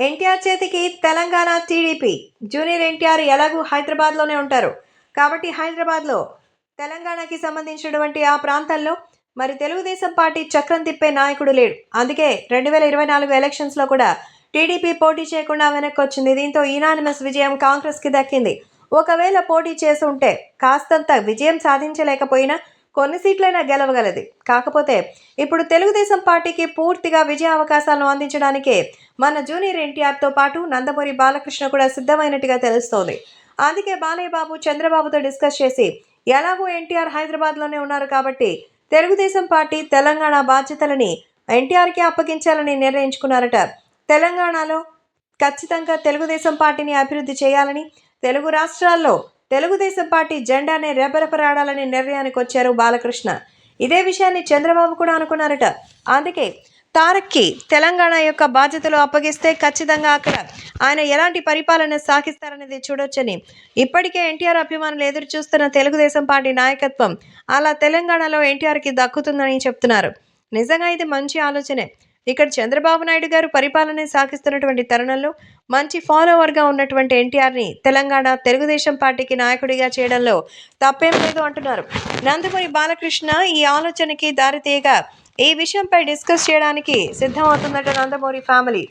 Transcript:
ఎన్టీఆర్ చేతికి Telangana TDP. Junior NTR ఎలాగూ హైదరాబాద్లోనే ఉంటారు కాబట్టి హైదరాబాద్లో తెలంగాణకి సంబంధించినటువంటి ఆ ప్రాంతాల్లో మరి తెలుగుదేశం పార్టీ చక్రం తిప్పే నాయకుడు లేడు. అందుకే 2024 ఎలక్షన్స్లో కూడా టీడీపీ పోటీ చేయకుండా వెనక్కి వచ్చింది. దీంతో యునానిమస్ విజయం కాంగ్రెస్కి దక్కింది. ఒకవేళ పోటీ చేసి ఉంటే కాస్తంత విజయం సాధించలేకపోయినా కొన్ని సీట్లైనా గెలవగలది. కాకపోతే ఇప్పుడు తెలుగుదేశం పార్టీకి పూర్తిగా విజయ అవకాశాలను అందించడానికే మన జూనియర్ ఎన్టీఆర్తో పాటు నందమూరి బాలకృష్ణ కూడా సిద్ధమైనట్టుగా తెలుస్తోంది. అందుకే బాలయ్య బాబు చంద్రబాబుతో డిస్కస్ చేసి ఎలాగో ఎన్టీఆర్ హైదరాబాద్లోనే ఉన్నారు కాబట్టి తెలుగుదేశం పార్టీ తెలంగాణ బాధ్యతలని ఎన్టీఆర్కి అప్పగించాలని నిర్ణయించుకున్నారట. తెలంగాణలో ఖచ్చితంగా తెలుగుదేశం పార్టీని అభివృద్ధి చేయాలని, తెలుగు రాష్ట్రాల్లో తెలుగుదేశం పార్టీ జెండానే రెపరెపరాడాలని నిర్ణయానికి వచ్చారు బాలకృష్ణ. ఇదే విషయాన్ని చంద్రబాబు కూడా అనుకున్నారట. అందుకే తారక్కి తెలంగాణ యొక్క బాధ్యతలు అప్పగిస్తే ఖచ్చితంగా అక్కడ ఆయన ఎలాంటి పరిపాలన సాగిస్తారనేది చూడొచ్చని ఇప్పటికే ఎన్టీఆర్ అభిమానులు ఎదురు చూస్తున్న తెలుగుదేశం పార్టీ నాయకత్వం అలా తెలంగాణలో ఎన్టీఆర్కి దక్కుతుందని చెప్తున్నారు. నిజంగా ఇది మంచి ఆలోచనే. ఇక్కడ చంద్రబాబు నాయుడు గారు పరిపాలన సాగిస్తున్నటువంటి తరుణంలో మంచి ఫాలోవర్గా ఉన్నటువంటి ఎన్టీఆర్ని తెలంగాణ తెలుగుదేశం పార్టీకి నాయకుడిగా చేయడంలో తప్పేం లేదు అంటున్నారు. నందమూరి బాలకృష్ణ ఈ ఆలోచనకి దారితీయగా ఈ విషయంపై డిస్కస్ చేయడానికి సిద్ధమవుతుందట నందమూరి ఫ్యామిలీ.